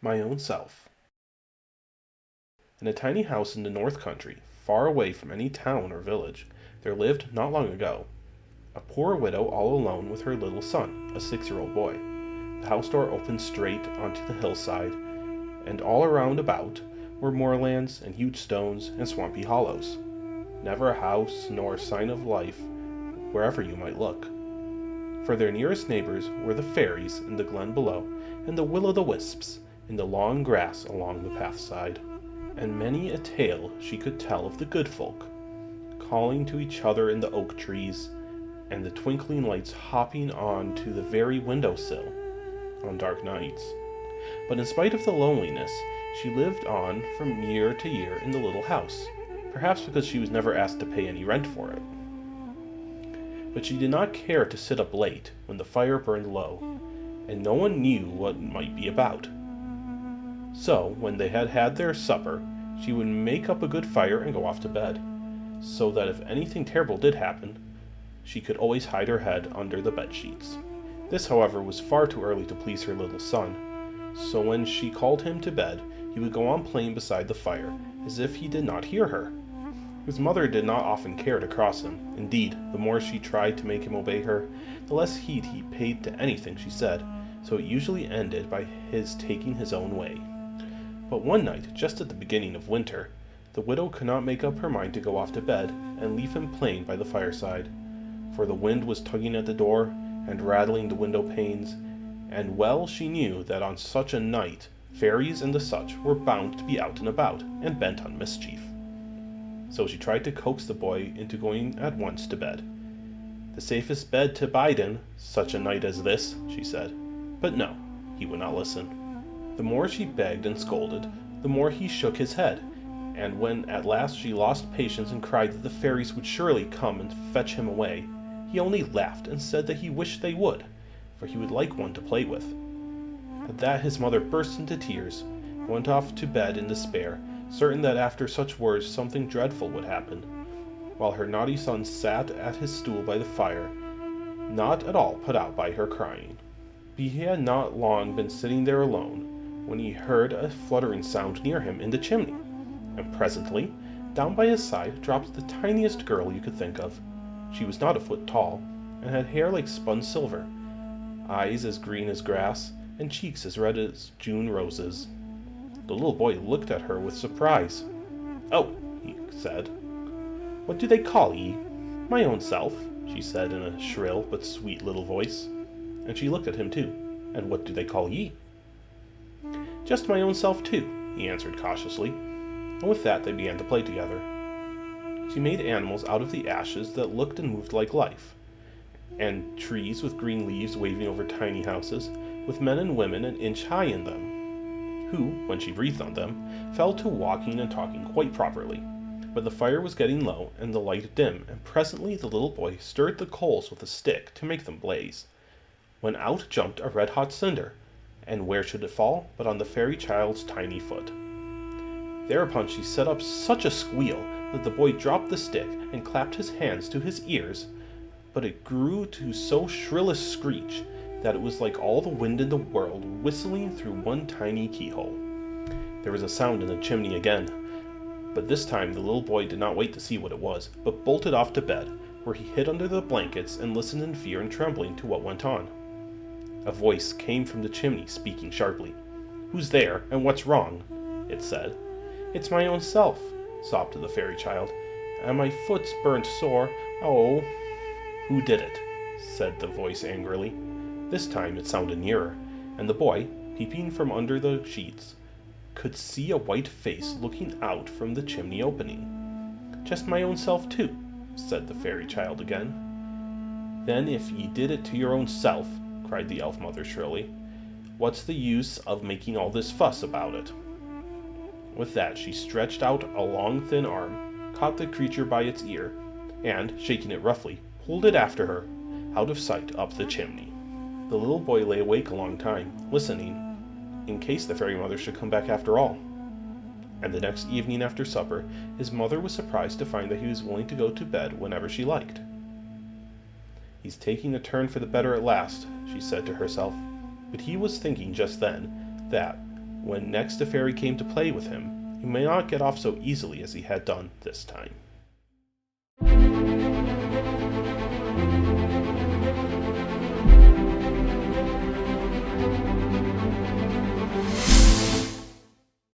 My Own Self. In a tiny house in the North Country, far away from any town or village, there lived, not long ago, a poor widow all alone with her little son, a 6-year-old boy. The house door opened straight onto the hillside, and all around about were moorlands and huge stones and swampy hollows. Never a house nor a sign of life wherever you might look. For their nearest neighbors were the fairies in the glen below, and the will-o'-the-wisps in the long grass along the pathside. And many a tale she could tell of the good folk, calling to each other in the oak trees, and the twinkling lights hopping on to the very windowsill on dark nights. But in spite of the loneliness, she lived on from year to year in the little house, perhaps because she was never asked to pay any rent for it. But she did not care to sit up late when the fire burned low, and no one knew what it might be about. So, when they had had their supper, she would make up a good fire and go off to bed, so that if anything terrible did happen, she could always hide her head under the bed sheets. This, however, was far too early to please her little son, so when she called him to bed, he would go on playing beside the fire, as if he did not hear her. His mother did not often care to cross him. Indeed, the more she tried to make him obey her, the less heed he paid to anything she said, so it usually ended by his taking his own way. But one night, just at the beginning of winter, the widow could not make up her mind to go off to bed and leave him playing by the fireside, for the wind was tugging at the door and rattling the window panes, and well she knew that on such a night fairies and the such were bound to be out and about, and bent on mischief. So she tried to coax the boy into going at once to bed. "The safest bed to bide in, such a night as this," she said. But no, he would not listen. The more she begged and scolded, the more he shook his head, and when at last she lost patience and cried that the fairies would surely come and fetch him away, he only laughed and said that he wished they would, for he would like one to play with. At that his mother burst into tears, and went off to bed in despair, certain that after such words something dreadful would happen, while her naughty son sat at his stool by the fire, not at all put out by her crying. He had not long been sitting there alone, when he heard a fluttering sound near him in the chimney, and presently, down by his side dropped the tiniest girl you could think of. She was not a foot tall, and had hair like spun silver, eyes as green as grass, and cheeks as red as June roses. The little boy looked at her with surprise. "Oh," he said, "what do they call ye?" "My own self," she said in a shrill but sweet little voice. And she looked at him too. "And what do they call ye?" "Just my own self too," he answered cautiously, and with that they began to play together. She made animals out of the ashes that looked and moved like life, and trees with green leaves waving over tiny houses, with men and women an inch high in them, who, when she breathed on them, fell to walking and talking quite properly. But the fire was getting low and the light dim, and presently the little boy stirred the coals with a stick to make them blaze, when out jumped a red-hot cinder, and where should it fall but on the fairy child's tiny foot. Thereupon she set up such a squeal that the boy dropped the stick and clapped his hands to his ears, but it grew to so shrill a screech that it was like all the wind in the world whistling through one tiny keyhole. There was a sound in the chimney again, but this time the little boy did not wait to see what it was, but bolted off to bed, where he hid under the blankets and listened in fear and trembling to what went on. A voice came from the chimney, speaking sharply. "Who's there, and what's wrong?" it said. "It's my own self," sobbed the fairy child, "and my foot's burnt sore. Oh!" "Who did it?" said the voice angrily. This time it sounded nearer, and the boy, peeping from under the sheets, could see a white face looking out from the chimney opening. "Just my own self too," said the fairy child again. "Then if ye did it to your own self," cried the elf mother shrilly, "what's the use of making all this fuss about it?" With that she stretched out a long thin arm, caught the creature by its ear, and, shaking it roughly, pulled it after her, out of sight up the chimney. The little boy lay awake a long time, listening, in case the fairy mother should come back after all. And the next evening after supper, his mother was surprised to find that he was willing to go to bed whenever she liked. "He's taking a turn for the better at last," she said to herself, but he was thinking just then that, When next a fairy came to play with him, he may not get off so easily as he had done this time.